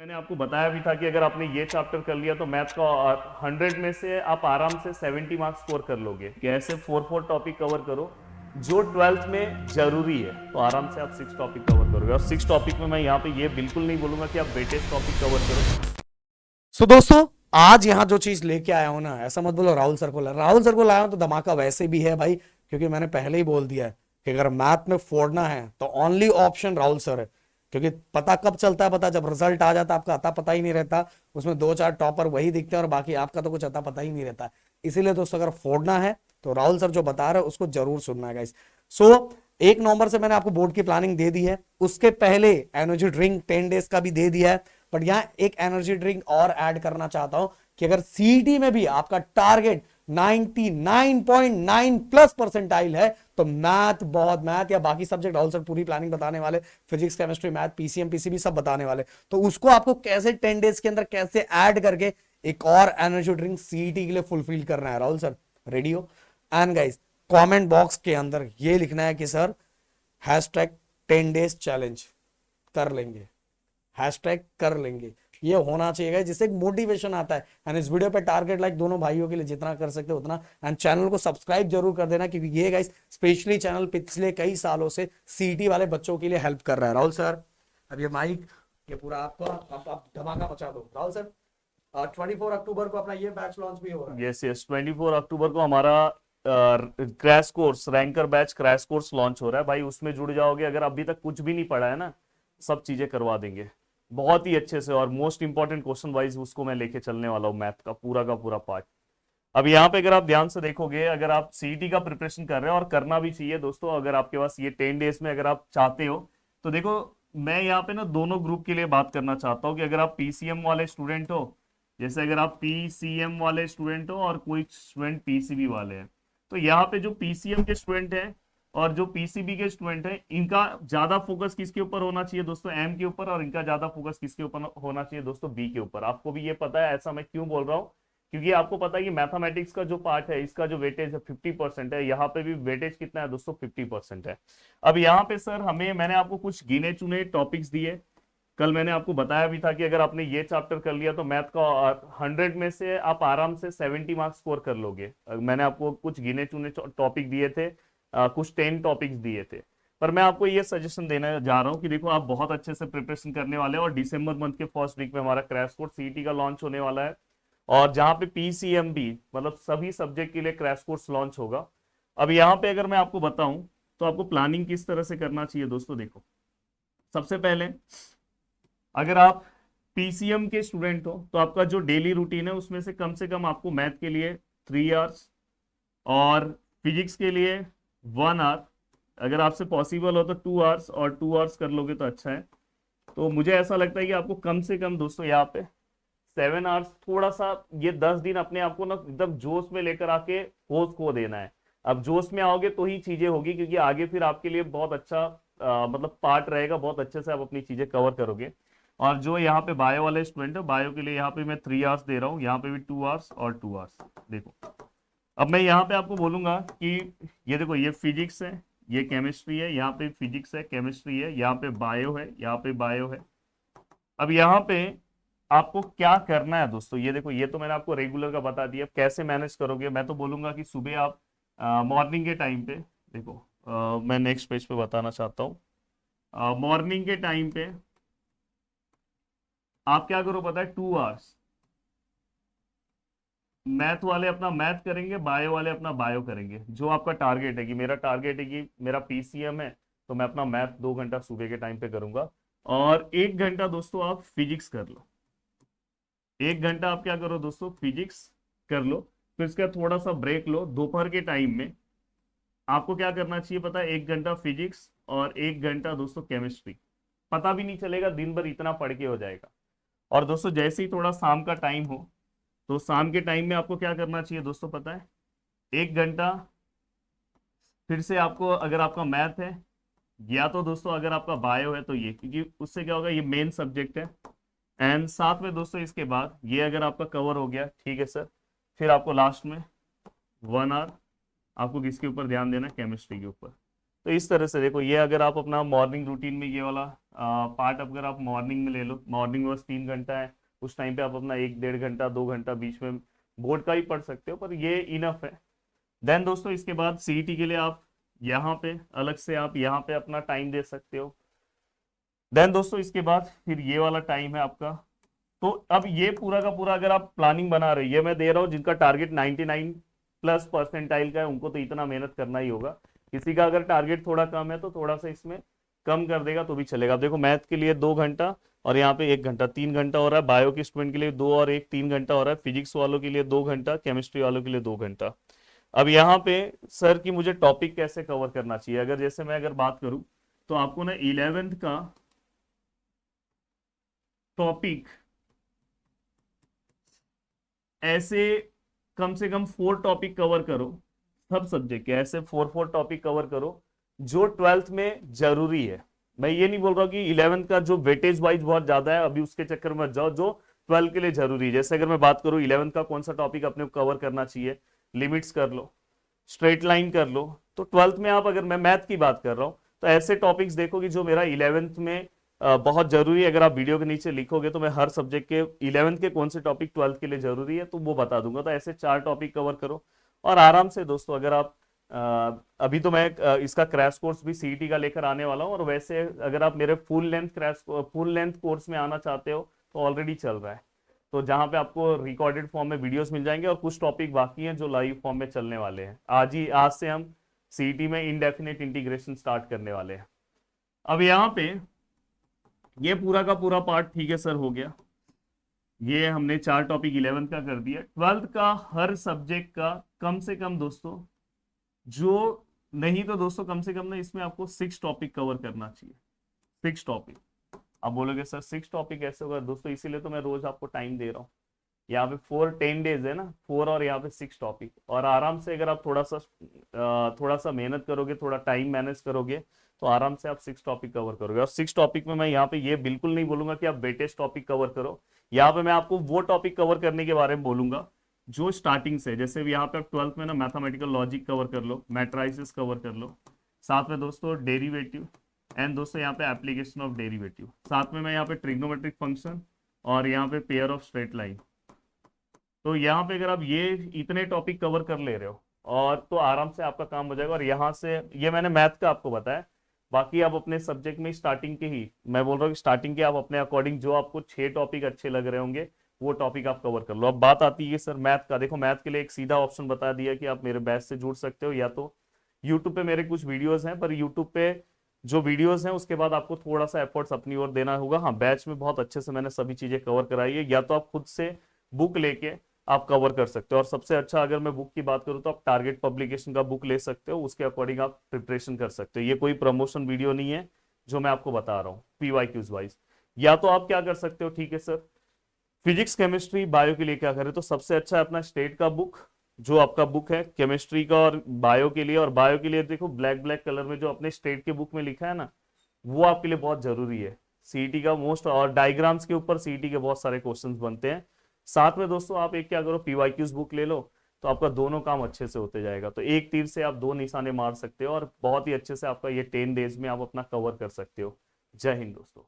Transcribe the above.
मैंने आपको बताया भी था कि अगर आपने ये चैप्टर कर लिया तो मैथ का 100 में से आप आराम से 70 मार्क्स स्कोर कर लोगे। कि ऐसे 4 टॉपिक कवर करो जो 12th में जरूरी है, तो आराम से आप 6 टॉपिक कवर करोगे। और 6 टॉपिक में मैं यहाँ पे ये बिल्कुल नहीं बोलूंगा कि आप वेटेज टॉपिक कवर करो। सो दोस्तों, आज यहाँ जो चीज लेके आया हूं ना, ऐसा मत बोलो राहुल सर को राहुल सर को लाया हूं तो धमाका वैसे भी है भाई, क्योंकि मैंने पहले ही बोल दिया है कि अगर मैथ में फोड़ना है तो ओनली ऑप्शन राहुल सर है। क्योंकि पता कब चलता है, पता जब रिजल्ट आ जाता है, आपका अता पता ही नहीं रहता। उसमें 2-4 टॉपर वही दिखते हैं और बाकी आपका तो कुछ अता पता ही नहीं रहता। इसीलिए दोस्तों, अगर फोड़ना है तो राहुल सर जो बता रहे हैं उसको जरूर सुनना है गाइस। सो 1 नवंबर से मैंने आपको बोर्ड की प्लानिंग दे दी है। उसके पहले एनर्जी ड्रिंक 10 डेज का भी दे दिया है। बट यहां एक एनर्जी ड्रिंक और ऐड करना चाहता हूं कि अगर सीईटी में भी आपका टारगेट 99.9 प्लस परसेंटाइल है तो मैथ या बाकी सब्जेक्ट राहुल सर पूरी प्लानिंग बताने वाले, physics chemistry math PCM PCB सब बताने वाले, तो उसको आपको कैसे 10 डेज के अंदर कैसे ऐड करके एक और एनर्जी ड्रिंक सीईटी के लिए फुलफिल करना है। राहुल सर रेडी हो? एंड गाइस, कमेंट बॉक्स के अंदर ये लिखना है कि सर हैशटैग 10 डेज चैलेंज कर लेंगे, हैशटैग कर लेंगे। ये होना चाहिए जिससे एक मोटिवेशन आता है। एंड इस वीडियो पे टारगेट लाइक दोनों भाइयों के लिए जितना कर सकते हो उतना। एंड चैनल को सब्सक्राइब जरूर कर देना, क्योंकि ये गाइस स्पेशली चैनल पिछले कई सालों से सीटी वाले बच्चों के लिए हेल्प कर रहा है। राहुल सर, अब ये माइक ये पूरा आपका, आप धमाका मचा दो। राहुल सर, 24 अक्टूबर को अपना ये बैच लॉन्च भी हो रहा है। यस यस, 24 अक्टूबर को हमारा crash course, ranker batch crash course launch हो रहा है भाई। उसमें जुड़ जाओगे, अगर अभी तक कुछ भी नहीं पढ़ा है ना, सब चीजें करवा देंगे बहुत ही अच्छे से। और मोस्ट इंपॉर्टेंट क्वेश्चन वाइज उसको मैं लेके चलने वाला हूँ, मैथ का पूरा पार्ट। अब यहाँ पे अगर आप ध्यान से देखोगे, अगर आप सीईटी का प्रिपरेशन कर रहे हैं, और करना भी चाहिए दोस्तों, अगर आपके पास ये 10 डेज में अगर आप चाहते हो तो देखो, मैं यहाँ पे ना दोनों ग्रुप के लिए बात करना चाहता हूँ कि अगर आप पीसीएम वाले स्टूडेंट हो, जैसे अगर आप पीसीएम वाले स्टूडेंट हो और कोई स्टूडेंट पीसीबी वाले हैं, तो यहाँ पे जो पीसीएम के स्टूडेंट हैं और जो पीसीबी के स्टूडेंट हैं, इनका ज्यादा फोकस किसके ऊपर होना चाहिए दोस्तों? एम के ऊपर। और इनका ज्यादा फोकस किसके ऊपर होना चाहिए दोस्तों? बी के ऊपर। आपको भी ये पता है, ऐसा मैं क्यों बोल रहा हूँ? क्योंकि आपको पता है कि मैथमेटिक्स का जो पार्ट है, इसका जो वेटेज है 50% है। यहाँ पे भी वेटेज कितना है दोस्तों? 50% है। अब यहाँ पे सर मैंने आपको कुछ गिने चुने टॉपिक्स दिए। कल मैंने आपको बताया भी था कि अगर आपने ये चैप्टर कर लिया तो मैथ का 100 में से आप आराम से 70 मार्क्स स्कोर कर लोगे। मैंने आपको कुछ गिने चुने टॉपिक दिए थे, कुछ 10 टॉपिक्स दिए थे। पर मैं आपको ये सजेशन देने जा रहा हूँ कि देखो, आप बहुत अच्छे से प्रिपरेशन करने वाले हैं और दिसंबर मंथ के फर्स्ट वीक में हमारा क्रैश कोर्स सीईटी का लॉन्च होने वाला है। और जहां पे पीसीएम भी, मतलब सभी सब्जेक्ट के लिए क्रैश कोर्स लॉन्च होगा। अब यहाँ पे अगर मैं आपको बताऊं तो आपको प्लानिंग किस तरह से करना चाहिए दोस्तों, देखो, सबसे पहले अगर आप पीसीएम के स्टूडेंट हो तो आपका जो डेली रूटीन है उसमें से कम आपको मैथ के लिए 3 आवर्स और फिजिक्स के लिए 1 आवर, अगर आपसे पॉसिबल हो तो 2 आवर्स, और 2 आवर्स कर लोगे तो अच्छा है। तो मुझे ऐसा लगता है कि आपको कम से कम दोस्तों यहाँ पे 7 आवर्स, थोड़ा सा ये 10 दिन अपने आप को ना एकदम जोश में लेकर आके होश खो देना है। अब जोश में आओगे तो ही चीजें होगी, क्योंकि आगे फिर आपके लिए बहुत अच्छा मतलब पार्ट रहेगा, बहुत अच्छे से आप अपनी चीजें कवर करोगे। और जो यहाँ पे बायो वाले स्टूडेंट है, बायो के लिए यहाँ पे मैं 3 आवर्स दे रहा हूँ, यहाँ पे भी 2 आवर्स और 2 आवर्स। देखो, अब मैं यहाँ पे आपको बोलूंगा कि ये देखो, ये फिजिक्स है, ये केमिस्ट्री है, यहाँ पे फिजिक्स है, केमिस्ट्री है, यहाँ पे बायो है, यहाँ पे बायो है। अब यहाँ पे आपको क्या करना है दोस्तों, ये देखो, ये तो मैंने आपको रेगुलर का बता दिया। अब कैसे मैनेज करोगे? मैं तो बोलूंगा कि सुबह आप मॉर्निंग के टाइम पे देखो, मैं नेक्स्ट पेज पे बताना चाहता हूँ। मॉर्निंग के टाइम पे आप क्या करो पता है? 2 आवर्स मैथ वाले अपना मैथ करेंगे, बायो वाले अपना बायो करेंगे। जो आपका टारगेट है, कि मेरा टारगेट है कि मेरा पीसीएम है, तो मैं अपना मैथ 2 घंटा सुबह के टाइम पे करूंगा। और 1 घंटा दोस्तों आप फिजिक्स कर लो। 1 घंटा आप क्या करो दोस्तों? फिजिक्स कर लो। फिर इसका थोड़ा सा ब्रेक लो दोपहर के टाइम में। आपको क्या करना चाहिए पता है? 1 घंटा फिजिक्स और 1 घंटा दोस्तों केमिस्ट्री। पता भी नहीं चलेगा, दिन भर इतना पढ़ के हो जाएगा। और दोस्तों, जैसे ही थोड़ा शाम का टाइम हो, तो शाम के टाइम में आपको क्या करना चाहिए दोस्तों पता है? 1 घंटा फिर से आपको, अगर आपका मैथ है, या तो दोस्तों अगर आपका बायो है तो ये, क्योंकि उससे क्या होगा, ये मेन सब्जेक्ट है। एंड साथ में दोस्तों इसके बाद ये अगर आपका कवर हो गया, ठीक है सर, फिर आपको लास्ट में 1 आवर आपको किसके ऊपर ध्यान देना है? केमिस्ट्री के ऊपर। तो इस तरह से देखो, ये अगर आप अपना मॉर्निंग रूटीन में ये वाला पार्ट अगर आप मॉर्निंग में ले लो, मॉर्निंग में बस 3 घंटा है, उस टाइम पे आप अपना 1 1.5 घंटा 2 घंटा बीच में बोर्ड का ही पढ़ सकते हो, पर ये इनफ है। देन दोस्तों इसके बाद सीईटी के लिए आप यहाँ पे अलग से आप यहाँ पे अपना टाइम दे सकते हो। देन दोस्तों इसके बाद फिर ये वाला टाइम है आपका। तो अब ये पूरा का पूरा अगर आप प्लानिंग बना रहे हो, ये मैं दे रहा हूँ जिनका टारगेट 99+ परसेंटाइल का है, उनको तो इतना मेहनत करना ही होगा। किसी का अगर टारगेट थोड़ा कम है तो थोड़ा सा इसमें कम कर देगा तो भी चलेगा। अब देखो मैथ के लिए 2 घंटा और यहाँ पे 1 घंटा, 3 घंटा हो रहा है। बायो के स्टूडेंट के लिए 2 और 1 3 घंटा हो रहा है। फिजिक्स वालों के लिए 2 घंटा, केमिस्ट्री वालों के लिए 2 घंटा। अब यहाँ पे सर की मुझे टॉपिक कैसे कवर करना चाहिए, अगर जैसे मैं अगर बात करूं तो आपको ना 11th का टॉपिक ऐसे कम से कम 4 टॉपिक कवर करो, सब सब्जेक्ट के ऐसे 4 टॉपिक कवर करो जो 12th में जरूरी है। मैं ये नहीं बोल रहा हूँ कि 11th का जो वेटेज वाइज बहुत ज्यादा है, अभी उसके चक्कर में मत जाओ, जो 12 के लिए जरूरी है। जैसे अगर मैं बात करूँ 11th का कौन सा टॉपिक अपने को कवर करना चाहिए, लिमिट्स कर लो, स्ट्रेट लाइन कर लो। तो 12th में आप, अगर मैं मैथ की बात कर रहा हूँ तो ऐसे टॉपिक्स देखो कि जो मेरा 11th में बहुत जरूरी है। अगर आप वीडियो के नीचे लिखोगे तो मैं हर सब्जेक्ट के 11th के कौन से टॉपिक 12th के लिए जरूरी है तो वो बता दूंगा। तो ऐसे 4 टॉपिक कवर करो और आराम से दोस्तों, अगर आप अभी तो मैं इसका क्रैश कोर्स भी सीईटी का लेकर आने वाला हूँ, और वैसे अगर आप मेरे फुल लेंथ कोर्स में आना चाहते हो तो ऑलरेडी चल रहा है, तो जहां पे आपको रिकॉर्डेड फॉर्म में वीडियोस मिल जाएंगे और कुछ टॉपिक बाकी हैं जो लाइव फॉर्म में चलने वाले हैं। आज से हम सीईटी में इनडेफिनेट इंटीग्रेशन स्टार्ट करने वाले हैं। अब यहाँ पे ये पूरा का पूरा पार्ट ठीक है सर, हो गया। ये हमने 4 टॉपिक 11th का कर दिया। 12th का हर सब्जेक्ट का कम से कम दोस्तों, जो नहीं तो दोस्तों कम से कम ना इसमें आपको 6 टॉपिक कवर करना चाहिए। 6 टॉपिक। आप बोलोगे सर 6 टॉपिक कैसे होगा दोस्तों, इसीलिए तो मैं रोज आपको टाइम दे रहा हूँ। यहाँ पे 10 डेज है ना, 4 और यहाँ पे 6 टॉपिक, और आराम से अगर आप थोड़ा सा मेहनत करोगे, थोड़ा टाइम मैनेज करोगे तो आराम से आप 6 टॉपिक कवर करोगे। और 6 टॉपिक में मैं यहाँ पे ये बिल्कुल नहीं बोलूंगा कि आप वेटेज टॉपिक कवर करो। यहाँ पे मैं आपको वो टॉपिक कवर करने के बारे में बोलूंगा जो स्टार्टिंग से, जैसे यहाँ पे आप 12th में ना मैथमेटिकल लॉजिक कवर कर लो, मैट्राइसिस कवर कर लो, साथ में दोस्तों डेरिवेटिव, एंड दोस्तों यहाँ पे एप्लीकेशन ऑफ डेरिवेटिव, साथ में मैं यहाँ पे ट्रिग्नोमेट्रिक फंक्शन और यहाँ पे पेयर ऑफ स्ट्रेट लाइन। तो यहाँ पे अगर आप ये इतने टॉपिक कवर कर ले रहे हो और तो आराम से आपका काम हो जाएगा। और यहाँ से ये मैंने मैथ का आपको बताया, बाकी आप अपने सब्जेक्ट में स्टार्टिंग के ही, मैं बोल रहा हूँ कि स्टार्टिंग के आप अपने अकॉर्डिंग जो आपको 6 टॉपिक अच्छे लग रहे होंगे वो टॉपिक आप कवर कर लो। अब बात आती है सर मैथ का। देखो मैथ के लिए एक सीधा ऑप्शन बता दिया कि आप मेरे बैच से जुड़ सकते हो, या तो यूट्यूब पे मेरे कुछ वीडियोस हैं, पर यूट्यूब पे जो वीडियोस हैं उसके बाद आपको थोड़ा सा एफर्ट्स अपनी ओर देना होगा। हाँ, बैच में बहुत अच्छे से मैंने सभी चीजें कवर कराई है, या तो आप खुद से बुक लेके आप कवर कर सकते हो। और सबसे अच्छा अगर मैं बुक की बात करूँ तो आप टारगेट पब्लिकेशन का बुक ले सकते हो, उसके अकॉर्डिंग आप प्रिपरेशन कर सकते हो। ये कोई प्रमोशन वीडियो नहीं है जो मैं आपको बता रहा हूँ PYQs वाइज। या तो आप क्या कर सकते हो, ठीक है सर, फिजिक्स केमिस्ट्री बायो के लिए क्या करें, तो सबसे अच्छा है अपना स्टेट का बुक, जो आपका बुक है केमिस्ट्री का और बायो के लिए। और बायो के लिए देखो ब्लैक ब्लैक कलर में जो अपने स्टेट के बुक में लिखा है ना, वो आपके लिए बहुत जरूरी है। सीईटी का मोस्ट, और डायग्राम्स के ऊपर सीईटी के बहुत सारे क्वेश्चंस बनते हैं। साथ में दोस्तों आप एक क्या करो, PYQs बुक ले लो, तो आपका दोनों काम अच्छे से होते जाएगा। तो एक तीर से आप 2 निशाने मार सकते हो और बहुत ही अच्छे से आपका ये 10 डेज में आप अपना कवर कर सकते हो। जय हिंद दोस्तों।